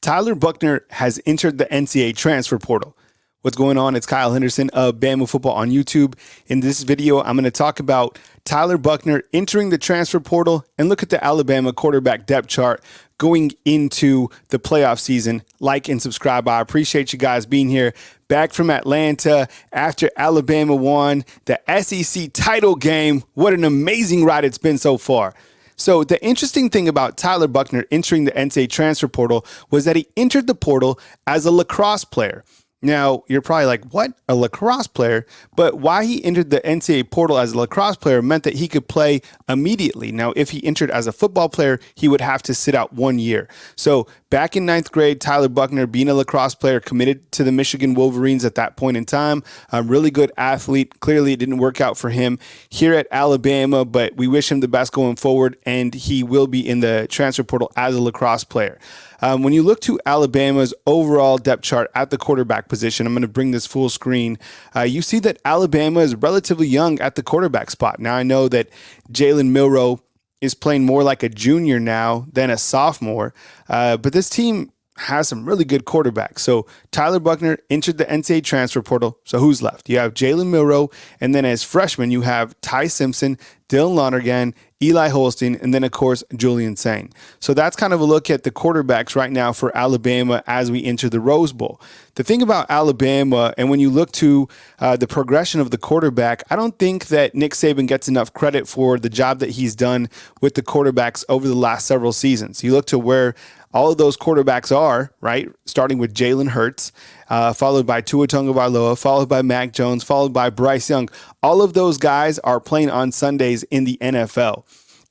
Tyler Buchner has entered the NCAA Transfer Portal. What's going on? It's Kyle Henderson of Bama Football on YouTube. In this video, I'm going to talk about Tyler Buchner entering the transfer portal and look at the Alabama quarterback depth chart going into the playoff season. Like and subscribe. I appreciate you guys being here. Back from Atlanta after Alabama won the SEC title game. What an amazing ride it's been so far. So the interesting thing about Tyler Buchner entering the NCAA transfer portal was that he entered the portal as a lacrosse player. Now, you're probably like, what? A lacrosse player? But why he entered the NCAA portal as a lacrosse player meant that he could play immediately. Now, if he entered as a football player, he would have to sit out 1 year. So back in ninth grade, Tyler Buchner, being a lacrosse player, committed to the Michigan Wolverines at that point in time. A really good athlete. Clearly, it didn't work out for him here at Alabama, but we wish him the best going forward, and he will be in the transfer portal as a lacrosse player. When you look to Alabama's overall depth chart at the quarterback position, I'm going to bring this full screen. You see that Alabama is relatively young at the quarterback spot. Now, I know that Jalen Milroe is playing more like a junior now than a sophomore, but this team has some really good quarterbacks. So Tyler Buchner entered the NCAA transfer portal. So who's left? You have Jalen Milroe, and then as freshmen, you have Ty Simpson, Dylan Lonergan, Eli Holstein, and then, of course, Julian Sain. So that's kind of a look at the quarterbacks right now for Alabama as we enter the Rose Bowl. The thing about Alabama, and when you look to the progression of the quarterback, I don't think that Nick Saban gets enough credit for the job that he's done with the quarterbacks over the last several seasons. You look to where all of those quarterbacks are, right? Starting with Jalen Hurts, followed by Tua Tagovailoa, followed by Mac Jones, followed by Bryce Young. All of those guys are playing on Sundays in the NFL.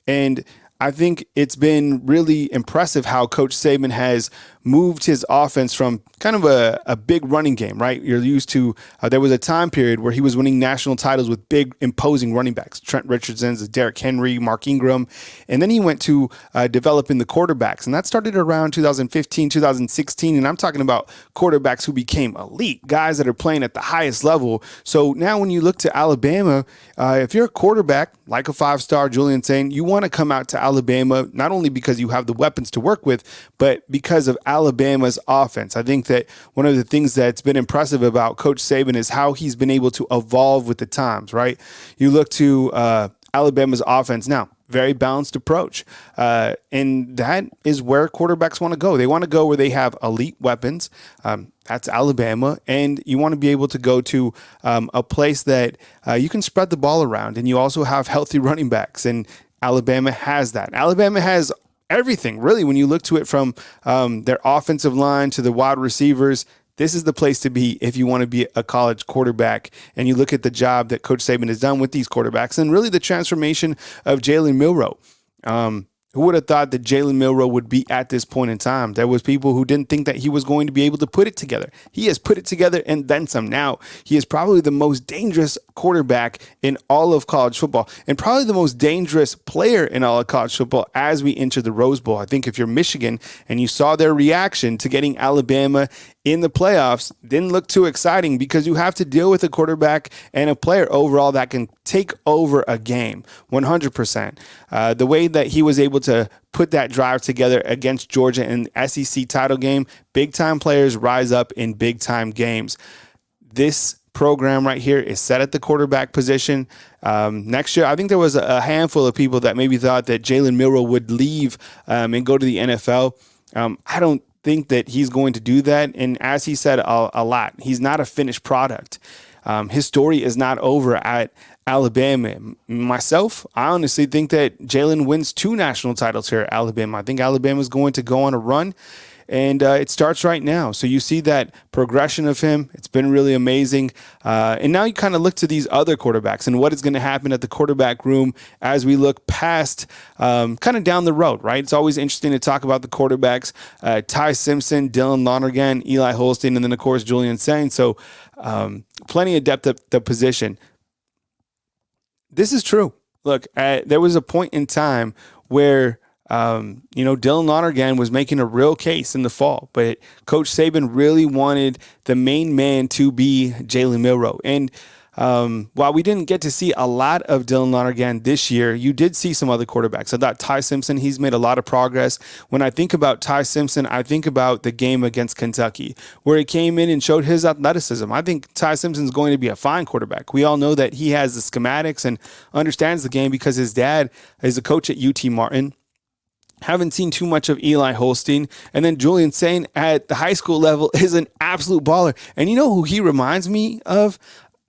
And I think it's been really impressive how Coach Saban has moved his offense from kind of a big running game, right? You're used to, there was a time period where he was winning national titles with big imposing running backs, Trent Richardson, Derrick Henry, Mark Ingram. And then he went to developing the quarterbacks. And that started around 2015, 2016. And I'm talking about quarterbacks who became elite, guys that are playing at the highest level. So now when you look to Alabama, if you're a quarterback, like a five-star Julian Sain, you want to come out to Alabama, not only because you have the weapons to work with, but because of Alabama's offense. I think that one of the things that's been impressive about Coach Saban is how he's been able to evolve with the times, right? You look to Alabama's offense now, very balanced approach. And that is where quarterbacks want to go. They want to go where they have elite weapons. That's Alabama. And you want to be able to go to a place that you can spread the ball around, and you also have healthy running backs. And Alabama has that. Alabama has everything, really, when you look to it from their offensive line to the wide receivers. This is the place to be if you want to be a college quarterback, and you look at the job that Coach Saban has done with these quarterbacks and really the transformation of Jalen Milroe. Who would have thought that Jalen Milroe would be at this point in time? There was people who didn't think that he was going to be able to put it together. He has put it together and then some. Now, he is probably the most dangerous quarterback in all of college football, and probably the most dangerous player in all of college football as we enter the Rose Bowl. I think if you're Michigan and you saw their reaction to getting Alabama in the playoffs, didn't look too exciting, because you have to deal with a quarterback and a player overall that can take over a game 100%. The way that he was able to put that drive together against Georgia in the SEC title game, big time players rise up in big time games. This program right here is set at the quarterback position. Next year, I think there was a handful of people that maybe thought that Jalen Milroe would leave and go to the NFL. I don't think that he's going to do that. And as he said a lot, he's not a finished product. His story is not over at Alabama. Myself, I honestly think that Jalen wins 2 national titles here at Alabama. I think Alabama is going to go on a run, and it starts right now. So you see that progression of him. It's been really amazing. And now you kind of look to these other quarterbacks and what is going to happen at the quarterback room as we look past kind of down the road, right? It's always interesting to talk about the quarterbacks. Ty Simpson, Dylan Lonergan, Eli Holstein, and then, of course, Julian Sain. So plenty of depth at the position. This is true. Look, there was a point in time where Dylan Lonergan was making a real case in the fall, but Coach Saban really wanted the main man to be Jalen Milroe. And While we didn't get to see a lot of Dylan Lonergan this year, you did see some other quarterbacks. I thought Ty Simpson, he's made a lot of progress. When I think about Ty Simpson, I think about the game against Kentucky, where he came in and showed his athleticism. I think Ty Simpson's going to be a fine quarterback. We all know that he has the schematics and understands the game because his dad is a coach at UT Martin. Haven't seen too much of Eli Holstein. And then Julian Sain at the high school level is an absolute baller. And you know who he reminds me of?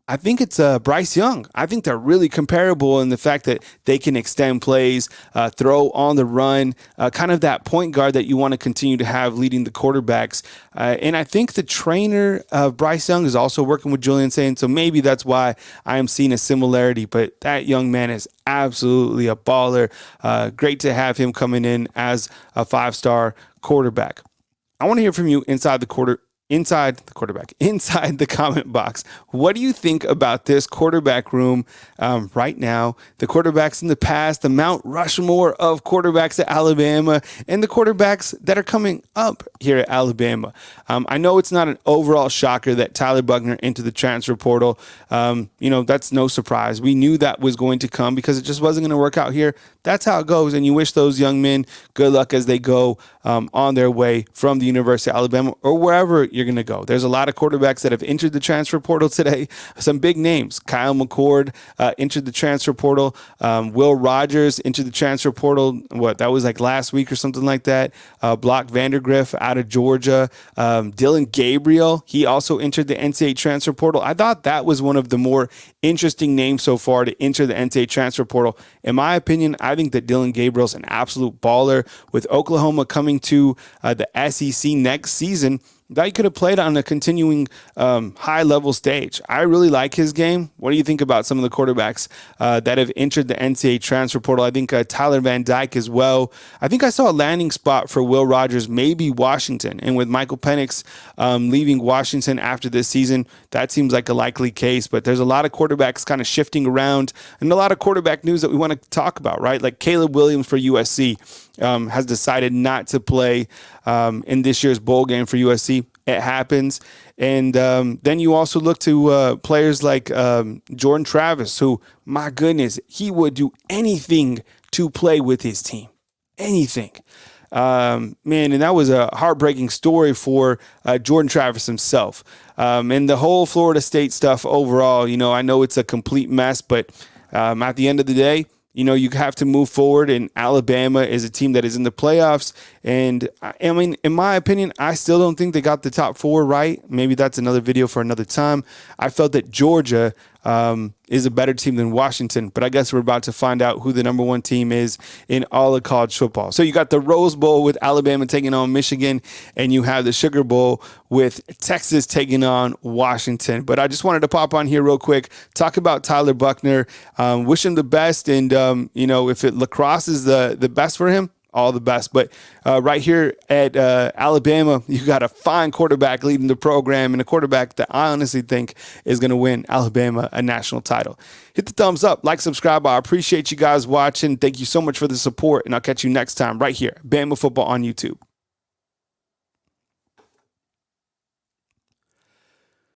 I think it's Bryce Young. I think they're really comparable in the fact that they can extend plays, throw on the run, kind of that point guard that you want to continue to have leading the quarterbacks. And I think the trainer of Bryce Young is also working with Julian Sain, so maybe that's why I am seeing a similarity. But that young man is absolutely a baller. Great to have him coming in as a 5-star quarterback. I want to hear from you inside the comment box. What do you think about this quarterback room right now? The quarterbacks in the past, the Mount Rushmore of quarterbacks at Alabama, and the quarterbacks that are coming up here at Alabama. I know it's not an overall shocker that Tyler Buchner entered the transfer portal. That's no surprise. We knew that was going to come because it just wasn't going to work out here. That's how it goes, and you wish those young men good luck as they go on their way from the University of Alabama or wherever you're going to go. There's a lot of quarterbacks that have entered the transfer portal today. Some big names. Kyle McCord entered the transfer portal. Will Rogers entered the transfer portal. That was like last week or something like that. Block Vandergriff out of Georgia. Dylan Gabriel, he also entered the NCAA transfer portal. I thought that was one of the more interesting names so far to enter the NCAA transfer portal. In my opinion, I think that Dylan Gabriel's an absolute baller. With Oklahoma coming to the SEC next season, that he could have played on a continuing high-level stage. I really like his game. What do you think about some of the quarterbacks that have entered the NCAA transfer portal? I think Tyler Van Dyke as well. I think I saw a landing spot for Will Rogers, maybe Washington. And with Michael Penix leaving Washington after this season, that seems like a likely case. But there's a lot of quarterbacks kind of shifting around and a lot of quarterback news that we want to talk about, right? Like Caleb Williams for USC. Has decided not to play in this year's bowl game for USC. It happens. And then you also look to players like Jordan Travis, who, my goodness, he would do anything to play with his team. Anything. And that was a heartbreaking story for Jordan Travis himself. And the whole Florida State stuff overall, I know it's a complete mess, but at the end of the day, you have to move forward, and Alabama is a team that is in the playoffs. And I mean, in my opinion, I still don't think they got the top 4 right. Maybe that's another video for another time. I felt that Georgia is a better team than Washington, but I guess we're about to find out who the number 1 team is in all of college football. So you got the Rose Bowl with Alabama taking on Michigan, and you have the Sugar Bowl with Texas taking on Washington. But I just wanted to pop on here real quick, talk about Tyler Buchner, wish him the best, and if lacrosse is the best for him, all the best. But right here at Alabama, you got a fine quarterback leading the program, and a quarterback that I honestly think is going to win Alabama a national title. Hit the thumbs up, like, subscribe. I appreciate you guys watching. Thank you so much for the support, and I'll catch you next time right here, Bama Football on YouTube.